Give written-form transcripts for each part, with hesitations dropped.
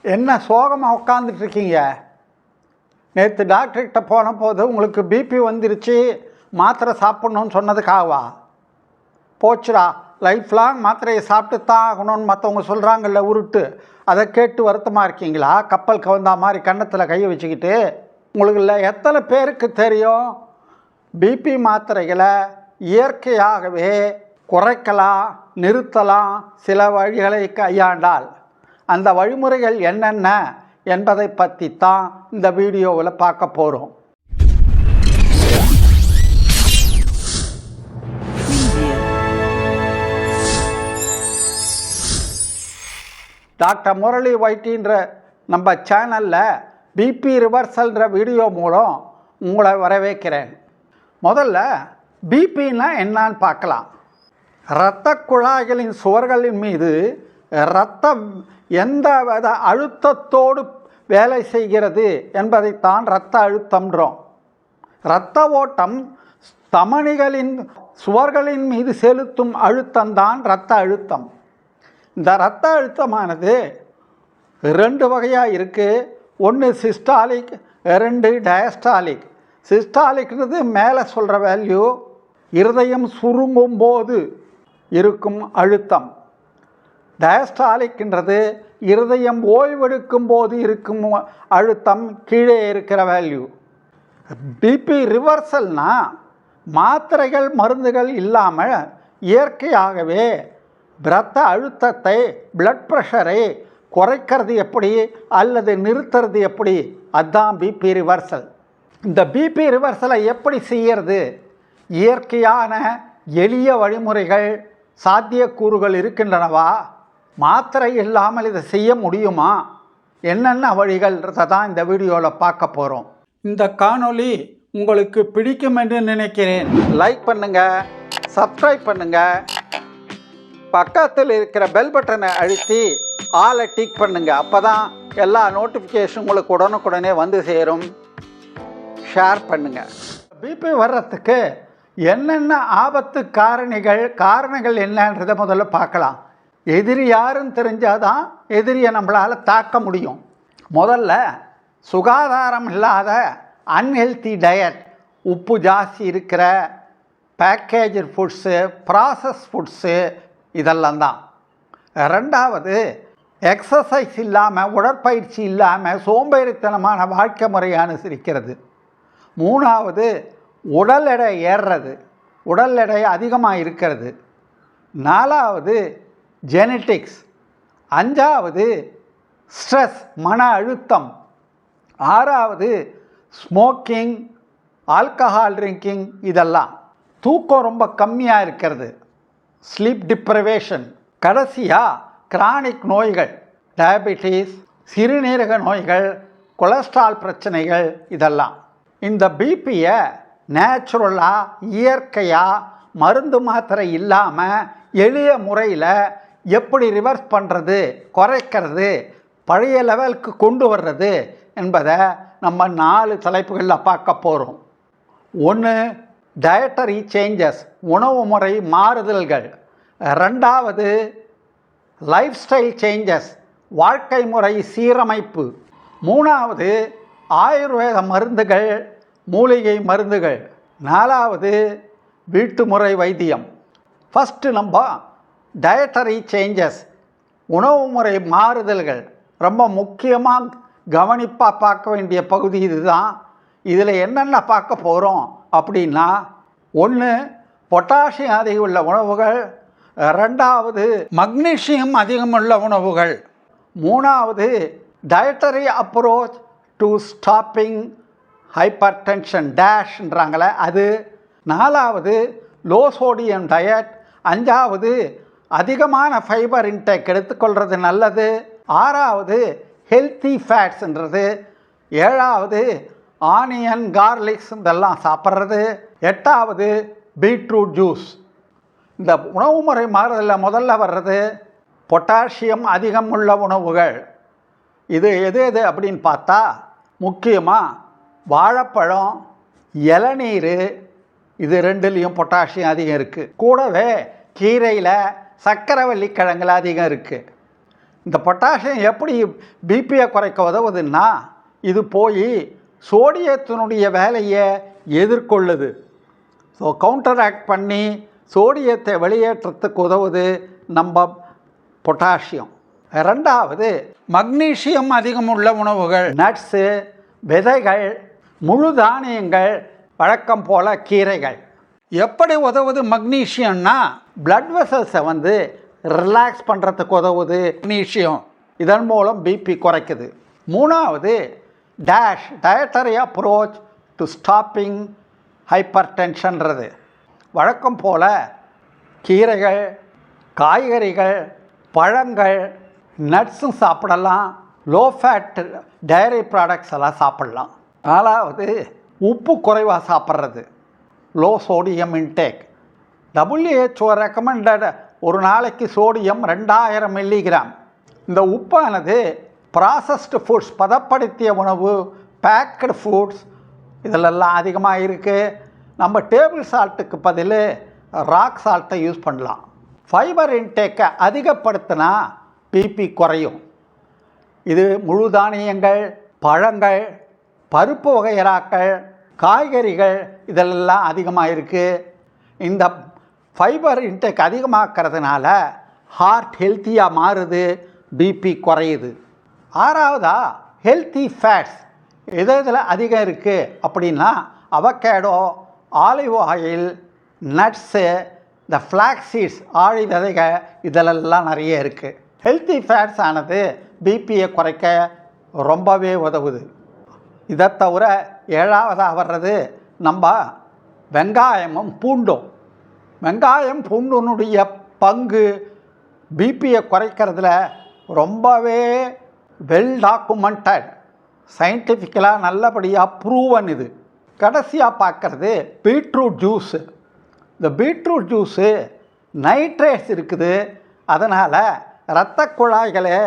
என்ன சோகமாக உட்காந்துட்ருக்கீங்க? நேற்று டாக்டர்கிட்ட போன போது உங்களுக்கு பிபி வந்துருச்சு, மாத்திரை சாப்பிட்ணுன்னு சொன்னதுக்காகவா? போச்சுடா, லைஃப் லாங் மாத்திரையை சாப்பிட்டு தான் ஆகணும்னு மற்றவங்க சொல்கிறாங்கல்ல உருட்டு, அதை கேட்டு வருத்தமாக இருக்கீங்களா? கப்பல் கவுந்தா மாதிரி கன்னத்தில் கையை வச்சுக்கிட்டு. உங்களுக்கு இல்லை எத்தனை பேருக்கு தெரியும் பிபி மாத்திரைகளை இயற்கையாகவே குறைக்கலாம், நிறுத்தலாம் சில வழிகளை கையாண்டால். அந்த வழிமுறைகள் என்னென்ன என்பதை பற்றி தான் இந்த வீடியோவில் பார்க்க போகிறோம். டாக்டர் முரளி வைட்டின்ற நம்ம சேனலில் பிபி ரிவர்சல்ன்ற வீடியோ மூலம் உங்களை வரவேற்கிறேன். முதல்ல பிபின்னா என்னான்னு பார்க்கலாம். இரத்த குழாய்களின் சுவர்களின் மீது இரத்தம் எந்த வித அழுத்தத்தோடு வேலை செய்கிறது என்பதைத்தான் இரத்த அழுத்தம்ன்றோம். இரத்த ஓட்டம் தமனிகளின் சுவர்களின் மீது செலுத்தும் அழுத்தம்தான் இரத்த அழுத்தம். இந்த இரத்த அழுத்தமானது ரெண்டு வகையாக இருக்குது. ஒன்று சிஸ்டாலிக், ரெண்டு டயஸ்டாலிக். சிஸ்டாலிக்ன்றது மேலே சொல்கிற வேல்யூ, இருதயம் சுருங்கும் போது இருக்கும் அழுத்தம். டயஸ்டாலிக்ன்றது இருதயம் ஓய்வெடுக்கும் போது இருக்கும் அழுத்தம், கீழே இருக்கிற வேல்யூ. பிபி ரிவர்சல்னால் மாத்திரைகள் மருந்துகள் இல்லாமல் இயற்கையாகவே இரத்த அழுத்தத்தை, பிளட் ப்ரெஷரை குறைக்கிறது எப்படி அல்லது நிறுத்துறது எப்படி, அதுதான் பிபி ரிவர்சல். இந்த பிபி ரிவர்சலை எப்படி செய்யறது? இயற்கையான எளிய வழிமுறைகள், சாத்தியக்கூறுகள் இருக்கின்றனவா? மாத்திரை இல்லாமல் இதை செய்ய முடியுமா? என்னென்ன வழிகள்ன்றதை தான் இந்த வீடியோவில் பார்க்க போகிறோம். இந்த காணொளி உங்களுக்கு பிடிக்கும் என்று நினைக்கிறேன். லைக் பண்ணுங்கள், சப்ஸ்கிரைப் பண்ணுங்கள், பக்கத்தில் இருக்கிற பெல் பட்டனை அழுத்தி ஆலை டிக் பண்ணுங்கள். அப்போ தான் எல்லா நோட்டிஃபிகேஷன் உங்களுக்கு உடனுக்குடனே வந்து சேரும். ஷேர் பண்ணுங்கள். பிபி வர்றதுக்கு என்னென்ன ஆபத்து காரணங்கள் என்னன்றதை முதல்ல பார்க்கலாம். எதிரி யாருன்னு தெரிஞ்சாதான் எதிரியை நம்மளால் தாக்க முடியும். முதல்ல சுகாதாரம் இல்லாத அன்ஹெல்த்தி டயட், உப்பு ஜாஸ்தி இருக்கிற பேக்கேஜ் ஃபுட்ஸு, ப்ராசஸ் ஃபுட்ஸு, இதெல்லாம் தான். ரெண்டாவது எக்ஸசைஸ் இல்லாமல், உடற்பயிற்சி இல்லாமல் சோம்பேறித்தனமான வாழ்க்கை முறையை அனுசரிக்கிறது. மூணாவது உடல் எடை ஏறுறது, உடல் எடை அதிகமாக இருக்கிறது. நாலாவது ஜெனட்டிக்ஸ். அஞ்சாவது ஸ்ட்ரெஸ், மன அழுத்தம். ஆறாவது ஸ்மோக்கிங், ஆல்கஹால் ட்ரிங்கிங், இதெல்லாம். தூக்கம் ரொம்ப கம்மியாக இருக்கிறது, ஸ்லீப் டிப்ரவேஷன். கடைசியாக கிரானிக் நோய்கள், டயபெட்டிஸ், சிறுநீரக நோய்கள், கொலஸ்ட்ரால் பிரச்சனைகள், இதெல்லாம். இந்த பிபியை நேச்சுரலாக, இயற்கையாக, மருந்து மாத்திரை இல்லாமல் எளிய முறையில் எப்படி ரிவர்ஸ் பண்ணுறது, குறைக்கிறது, பழைய லெவலுக்கு கொண்டு வர்றது என்பதை நம்ம 4 தலைப்புகளில் பார்க்க போகிறோம். ஒன்று டயட்டரி சேஞ்சஸ், உணவு முறை மாறுதல்கள். ரெண்டாவது லைஃப் ஸ்டைல் சேஞ்சஸ், வாழ்க்கை முறை சீரமைப்பு. மூணாவது ஆயுர்வேத மருந்துகள், மூலிகை மருந்துகள். நாலாவது வீட்டு முறை வைத்தியம். ஃபஸ்ட்டு நம்ம டயட்டரி சேஞ்சஸ், உணவு முறை மாறுதல்கள் ரொம்ப முக்கியமாக கவனிப்பாக பார்க்க வேண்டிய பகுதி இதுதான். இதில் என்னென்ன பார்க்க போகிறோம் அப்படின்னா, ஒன்று பொட்டாசியம் அதிகம் உள்ள உணவுகள், ரெண்டாவது மக்னீசியம் அதிகமுள்ள உணவுகள், மூணாவது dietary approach to stopping hypertension டேஷ்ன்றாங்களே அது, நாலாவது லோ சோடியம் டயட், அஞ்சாவது அதிகமான ஃபைபர் இன்டேக் எடுத்துக்கொள்வது நல்லது, ஆறாவது ஹெல்த்தி ஃபேட்ஸ்ன்றது, ஏழாவது ஆனியன், கார்லிக்ஸ் இதெல்லாம் சாப்பிட்றது, எட்டாவது பீட்ரூட் ஜூஸ். இந்த உணவு முறை மாறுதலில் முதல்ல வர்றது பொட்டாசியம் அதிகம் உள்ள உணவுகள். இது எது எது அப்படின்னு பார்த்தா, முக்கியமாக வாழைப்பழம், இளநீர், இது ரெண்டுலேயும் பொட்டாசியம் அதிகம் இருக்குது. கூடவே கீரையில், சக்கரவள்ளி கிழங்குல அதிகம் இருக்குது. இந்த பொட்டாசியம் எப்படி பிபியை குறைக்க உதவுதுன்னா, இது போய் சோடியத்தினுடைய வேலையை எதிர்கொள்ளுது. ஸோ கவுண்டர் ஆக்ட் பண்ணி சோடியத்தை வெளியேற்றத்துக்கு உதவுது நம்ம பொட்டாசியம். ரெண்டாவது, மக்னீசியம் அதிகமுள்ள உணவுகள், நட்ஸு, விதைகள், முழு தானியங்கள், வழக்கம் போல் கீரைகள். எப்படி உதவுது மக்னீசியம்னா, பிளட் வெசல்ஸை ரிலாக்ஸ் பண்ணுறதுக்கு உதவுது மக்னீசியம். இதன் மூலம் பிபி குறைக்குது. மூணாவது, டயட்டரி அப்ரோச் டு ஸ்டாப்பிங் ஹைப்பர் டென்ஷன்றது. வழக்கம் போல் கீரைகள், காய்கறிகள், பழங்கள், நட்ஸும் சாப்பிடலாம். லோ ஃபேட் டைரி ப்ராடக்ட்ஸ் எல்லாம் சாப்பிடலாம். நாலாவது, உப்பு குறைவாக சாப்பிட்றது, low sodium intake. WHO recommended ஒரு நாளைக்கு சோடியம் 2000 மில்லிகிராம். இந்த உப்பானது ப்ராசஸ்டு ஃபுட்ஸ், பதப்படுத்திய உணவு, பேக்கடு ஃபுட்ஸ் இதிலெல்லாம் அதிகமாக இருக்குது. நம்ம டேபிள் சால்ட்டுக்கு பதில் ராக் சால்ட்டை யூஸ் பண்ணலாம். ஃபைபர் இன்டேக்கை அதிகப்படுத்தினா பிபி குறையும். இது முழு தானியங்கள், பழங்கள், பருப்பு வகைராக்கள், காய்கறிகள் இதெல்லாம் அதிகமாக இருக்குது. இந்த ஃபைபர் இன்டேக் அதிகமாக்கிறதுனால ஹார்ட் ஹெல்த்தியாக மாறுது, பிபி குறையுது. ஆறாவதா, ஹெல்த்தி ஃபேட்ஸ் இதில் அதிகம் இருக்குது அப்படின்னா அவகேடோ, ஆலிவ் ஆயில், நட்ஸு, இந்த ஃப்ளாக்ஸ் சீட்ஸ், ஆழி விதைகள் இதிலெல்லாம் நிறைய இருக்குது. ஹெல்த்தி ஃபேட்ஸ் ஆனது பிபியை குறைக்க ரொம்பவே உதவுது. இதை தவிர ஏழாவதாக வர்றது நம்ம வெங்காயமும் பூண்டும். வெங்காயம் பூண்டுனுடைய பங்கு பிபியை குறைக்கிறதுல ரொம்பவே வெல் டாக்குமெண்டட், சயின்டிஃபிக்கலாக நல்லபடியாக ப்ரூவன். இது கடைசியாக பார்க்குறது பீட்ரூட் ஜூஸு. இந்த பீட்ரூட் ஜூஸு நைட்ரேட்ஸ் இருக்குது, அதனால் இரத்த குழாய்களை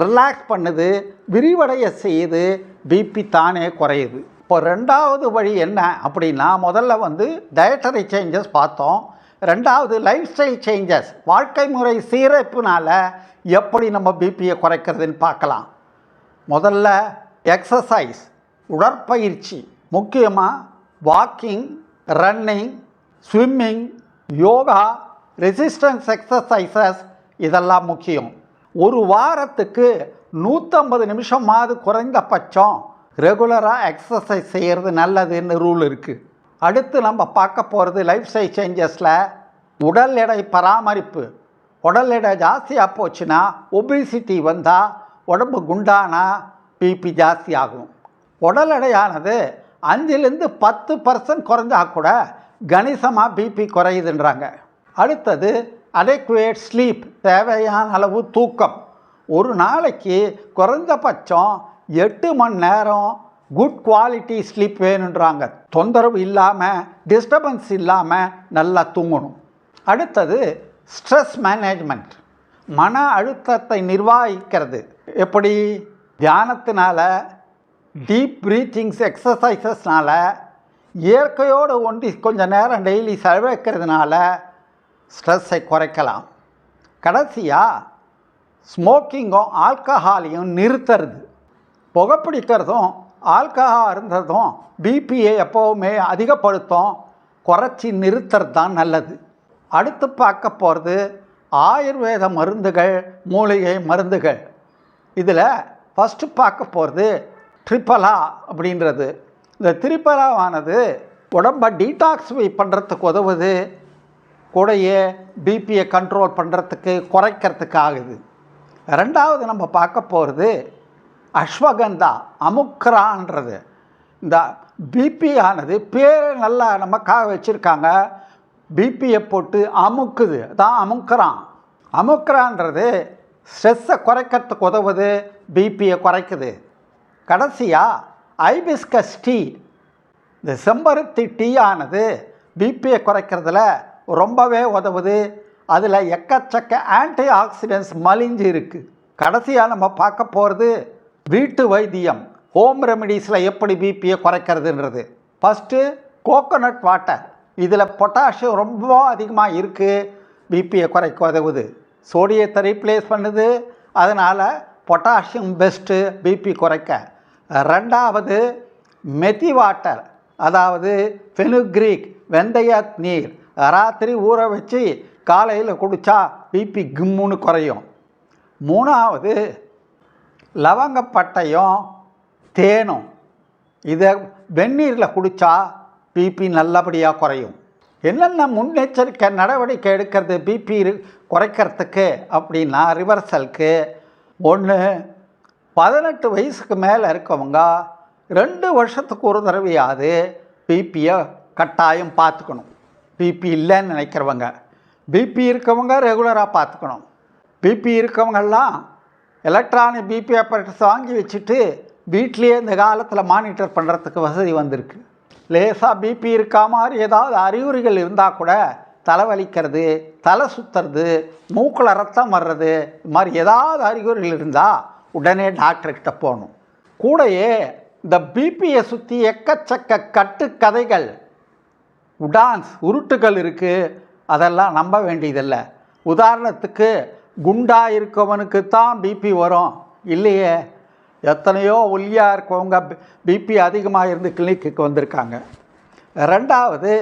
ரிலாக்ஸ் பண்ணுது, விரிவடைய செய்யுது, பிபி தானே குறையுது. இப்போ ரெண்டாவது வழி என்ன அப்படின்னா, முதல்ல டயட்டரி சேஞ்சஸ் பார்த்தோம். ரெண்டாவது லைஃப் ஸ்டைல் சேஞ்சஸ், வாழ்க்கை முறை சீரமைப்புனால எப்படி நம்ம பிபியை குறைக்கிறதுன்னு பார்க்கலாம். முதல்ல எக்ஸசைஸ், உடற்பயிற்சி, முக்கியமாக walking, running, swimming, yoga, resistance exercises இதெல்லாம் முக்கியம். ஒரு வாரத்துக்கு 150 நிமிஷமாவது குறைந்தபட்சம் ரெகுலராக எக்ஸசைஸ் செய்கிறது நல்லதுன்னு ரூல் இருக்குது. அடுத்து நம்ம பார்க்க போகிறது லைஃப் ஸ்டைல் சேஞ்சஸில் உடல் எடை பராமரிப்பு. உடல் எடை ஜாஸ்தியாக போச்சுன்னா, ஒபிசிட்டி வந்தால், உடம்பு குண்டானா பிபி ஜாஸ்தி ஆகும். உடல் எடையானது 5லேருந்து 10% குறைஞ்சா கூட கணிசமாக பிபி குறையுதுன்றாங்க. அடுத்தது அடெக்குவேட் ஸ்லீப், தேவையான அளவு தூக்கம். ஒரு நாளைக்கு குறைந்தபட்சம் 8 மணி நேரம் குட் குவாலிட்டி ஸ்லீப் வேணுன்றாங்க. தொந்தரவு இல்லாமல், டிஸ்டர்பன்ஸ் இல்லாமல் நல்லா தூங்கணும். அடுத்தது ஸ்ட்ரெஸ் மேனேஜ்மெண்ட், மன அழுத்தத்தை நிர்வகிக்கிறது. எப்படி? தியானத்தினால, டீப் ப்ரீத்திங்ஸ் எக்ஸசைசஸ்னால, இயற்கையோடு ஒன்றி கொஞ்சம் நேரம் டெய்லி செலவழிக்கிறதுனால ஸ்ட்ரெஸ்ஸை குறைக்கலாம். கடைசியாக ஸ்மோக்கிங்கும் ஆல்கஹாலையும் நிறுத்துறது. புகைப்பிடிக்கிறதும் ஆல்கஹால் இருந்ததும் பிபியை எப்போவுமே அதிகப்படுத்தும். குறைச்சி நிறுத்துறது தான் நல்லது. அடுத்து பார்க்க போகிறது ஆயுர்வேத மருந்துகள், மூலிகை மருந்துகள். இதில் ஃபஸ்ட்டு பார்க்க போகிறது ட்ரிபலா அப்படின்றது. இந்த த்ரிபலாவானது உடம்பை டீடாக்ஸிஃபை பண்ணுறதுக்கு உதவுது, கூடையே பிபியை கண்ட்ரோல் பண்ணுறதுக்கு, குறைக்கிறதுக்கு ஆகுது. ரெண்டாவது நம்ம பார்க்க போகிறது அஸ்வகந்தா, அமுக்ரான்றது. இந்த பிபி ஆனது பேர் நல்லா நமக்காக வச்சுருக்காங்க, பிபியை போட்டு அமுக்குது, தான் அமுக்ரான். அமுக்ரான்றது ஸ்ட்ரெஸ்ஸை குறைக்கிறதுக்கு உதவுது, பிபியை குறைக்குது. கடைசியாக ஐபிஸ்கஸ் டீ, இந்த செம்பருத்தி டீ ஆனது பிபியை குறைக்கிறதுல ரொம்பவே உதவுது. அதில் எக்கச்சக்க ஆன்டி ஆக்சிடென்ட்ஸ் மலிஞ்சு இருக்குது. கடைசியாக நம்ம பார்க்க போகிறது வீட்டு வைத்தியம், ஹோம் ரெமிடிஸில் எப்படி பிபியை குறைக்கிறதுன்றது. ஃபஸ்ட்டு கோகோனட் வாட்டர், இதில் பொட்டாசியம் ரொம்ப அதிகமாக இருக்குது, பிபியை குறைக்க உதவுது. சோடியத்தை ரீப்ளேஸ் பண்ணுது. அதனால் பொட்டாசியம் பெஸ்ட்டு பிபி குறைக்க. ரெண்டாவது மெதி வாட்டர், அதாவது ஃபெனுக்ரீக் வெந்தய நீர் ராத்திரி ஊற வச்சு காலையில் குடித்தா பிபி கிம்முன்னு குறையும். மூணாவது லவங்கப்பட்டையும் தேனும், இதை வெந்நீரில் குடித்தா பிபி நல்லபடியாக குறையும். என்னென்ன முன்னெச்சரிக்கை நடவடிக்கை எடுக்கிறது பிபி குறைக்கிறதுக்கு அப்படின்னா, ரிவர்சலுக்கு 1, 18 வயசுக்கு மேலே இருக்கவங்க 2 வருஷத்துக்கு ஒரு தடவையாவது பிபியை கட்டாயம் பார்த்துக்கணும். பிபி இல்லைன்னு நினைக்கிறவங்க. பிபி இருக்கவங்க ரெகுலராக பார்த்துக்கணும். பிபி இருக்கவங்கெல்லாம் எலக்ட்ரானிக் பிபி ஆப்பரேட்டர்ஸ் வாங்கி வச்சுட்டு வீட்லேயே இந்த காலத்தில் மானிட்டர் பண்ணுறதுக்கு வசதி வந்திருக்கு. லேசாக பிபி இருக்கா மாதிரி ஏதாவது அறிகுறிகள் இருந்தால் கூட தலைவலிக்கிறது, தலை சுற்றுறது, மூக்கில் ரத்தம் வர்றது, இது மாதிரி ஏதாவது அறிகுறிகள் இருந்தால் உடனே டாக்டர்கிட்ட போகணும். கூடயே இந்த பிபியை சுற்றி எக்கச்சக்க கட்டுக்கதைகள், உடான்ஸ் உருட்டுகள் இருக்குது. அதெல்லாம் நம்ப வேண்டியதில்லை. உதாரணத்துக்கு குண்டாக இருக்கவனுக்கு தான் பிபி வரும் இல்லையே, எத்தனையோ ஒல்லியாக இருக்கவங்க பிபி அதிகமாக இருந்து கிளினிக்கு வந்திருக்காங்க. ரெண்டாவது,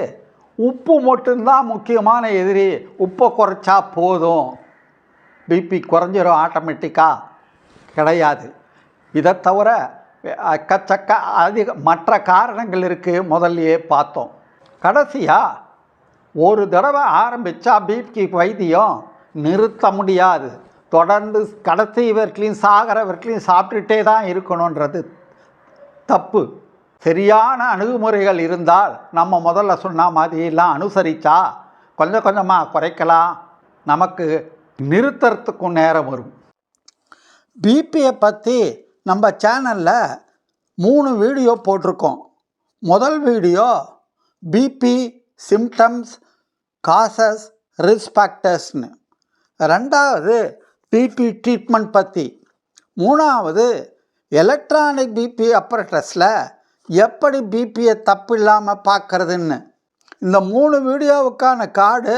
உப்பு மட்டும்தான் முக்கியமான எதிரி. உப்பை குறைச்சா போதும் பிபி குறைஞ்சிரும் ஆட்டோமேட்டிக்காக, கிடையாது. இதை தவிர எக்கச்சக்க மற்ற காரணங்கள் இருக்குது, முதல்லையே பார்த்தோம். கடைசியாக ஒரு தடவை ஆரம்பித்தா பிபி வைத்தியம் நிறுத்த முடியாது. தொடர்ந்து கடைசி வரைக்கும் சாகிற வரைக்கும் சாப்பிட்டுட்டே தான் இருக்கணுன்றது தப்பு. சரியான அணுகுமுறைகள் இருந்தால் நம்ம முதல்ல சொன்ன மாதிரிலாம் அனுசரித்தா கொஞ்சம் கொஞ்சமாக குறைக்கலாம். நமக்கு நிறுத்துறதுக்கும் நேரம் வரும். பிபியை பற்றி நம்ம சேனலில் 3 வீடியோ போட்டிருக்கோம். முதல் video BP symptoms, causes, risk ஃபேக்டர்ஸ்னு. ரெண்டாவது பிபி ட்ரீட்மெண்ட் பற்றி. மூணாவது எலக்ட்ரானிக் பிபி ஆப்பரேட்டர்ஸில் எப்படி பிபியை தப்பு இல்லாமல் பார்க்குறதுன்னு. இந்த 3 வீடியோவுக்கான கார்டு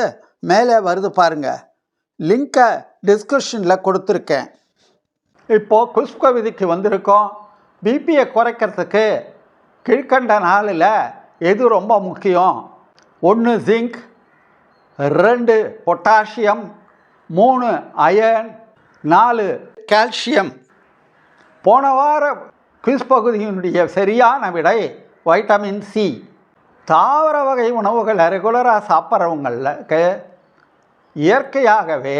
மேலே வருது பாருங்கள். லிங்கை டிஸ்கிரிப்ஷனில் கொடுத்துருக்கேன். இப்போது குஷ்ப விதிக்கு வந்திருக்கோம். பிபியை குறைக்கிறதுக்கு கீழ்கண்ட 4ல் எது ரொம்ப முக்கியம்? 1 ஜிங்க், 2 பொட்டாசியம், 3 அயர்ன், 4 கால்சியம். போன வார குவிஸ் பகுதியினுடைய சரியான விடை வைட்டமின் சி. தாவர வகை உணவுகளை ரெகுலராக சாப்பிட்றவங்களுக்கு இயற்கையாகவே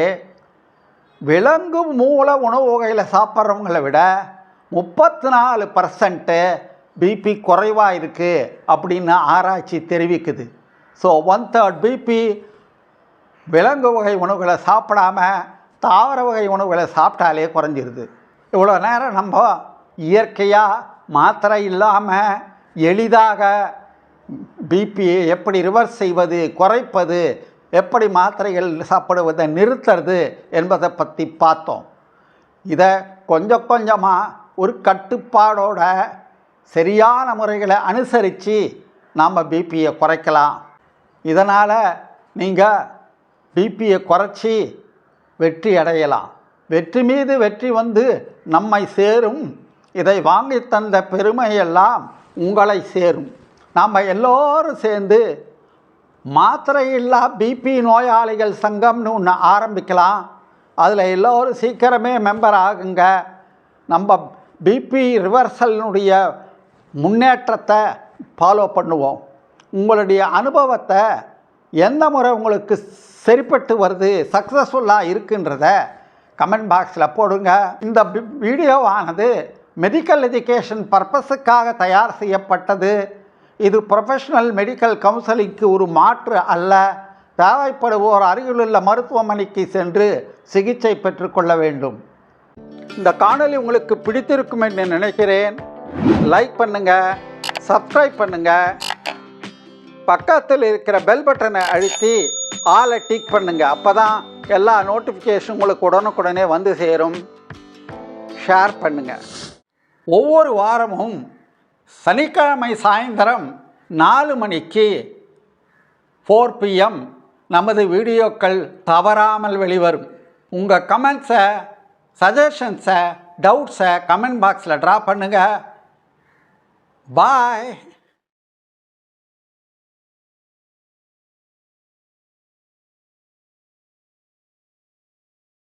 விலங்கு மூல உணவு வகையில் சாப்பிட்றவங்களை விட 34% பிபி குறைவாக இருக்குது அப்படின்னு ஆராய்ச்சி தெரிவிக்குது. ஸோ 1/3 பிபி விலங்கு வகை உணவுகளை சாப்பிடாம தாவர வகை உணவுகளை சாப்பிட்டாலே குறைஞ்சிருது. இவ்வளோ நேரம் நம்ம இயற்கையாக மாத்திரை இல்லாமல் எளிதாக பிபியை எப்படி ரிவர்ஸ் செய்வது, குறைப்பது, எப்படி மாத்திரைகள் சாப்பிடுவதை நிறுத்துறது என்பதை பற்றி பார்த்தோம். இதை கொஞ்சம் கொஞ்சமாக ஒரு கட்டுப்பாடோட சரியான முறைகளை அனுசரித்து நாம் பிபியை குறைக்கலாம். இதனால் நீங்கள் பிபியை குறைச்சி வெற்றி அடையலாம். வெற்றி மீது வெற்றி வந்து நம்மை சேரும். இதை வாங்கி தந்த பெருமையெல்லாம் உங்களை சேரும். நாம் எல்லோரும் சேர்ந்து மாத்திரை இல்லா பிபி நோயாளிகள் சங்கம்னு ஒன்று ஆரம்பிக்கலாம். அதில் எல்லோரும் சீக்கிரமே மெம்பர் ஆகுங்க. நம்ம பிபி ரிவர்சலினுடைய முன்னேற்றத்தை ஃபாலோ பண்ணுவோம். உங்களுடைய அனுபவத்தை எந்த முறை உங்களுக்கு சரிப்பட்டு வருது, சக்ஸஸ்ஃபுல்லாக இருக்குன்றத கமெண்ட் பாக்ஸில் போடுங்க. இந்த வீடியோவானது மெடிக்கல் எஜுகேஷன் பர்பஸுக்காக தயார் செய்யப்பட்டது. இது ப்ரொஃபஷனல் மெடிக்கல் கவுன்சிலிங்க்கு ஒரு மாற்று அல்ல. தேவைப்படுவோர் அருகிலுள்ள மருத்துவமனைக்கு சென்று சிகிச்சை பெற்றுக்கொள்ள வேண்டும். இந்த காணொளி உங்களுக்கு பிடித்திருக்கும் என்று நினைக்கிறேன். லைக் பண்ணுங்கள், சப்ஸ்கிரைப் பண்ணுங்கள், பக்கத்தில் இருக்கிற பெல் பட்டனை அழுத்தி ஆலை டிக் பண்ணுங்கள். அப்போ தான் எல்லா நோட்டிஃபிகேஷன் உங்களுக்கு உடனுக்குடனே வந்து சேரும். ஷேர் பண்ணுங்கள். ஒவ்வொரு வாரமும் சனிக்கிழமை சாயந்தரம் 4 மணிக்கு 4 PM நமது வீடியோக்கள் தவறாமல் வெளிவரும். உங்கள் கமெண்ட்ஸை, சஜஷன்ஸை, டவுட்ஸை கமெண்ட் பாக்ஸில் ட்ரா பண்ணுங்கள். பாய்.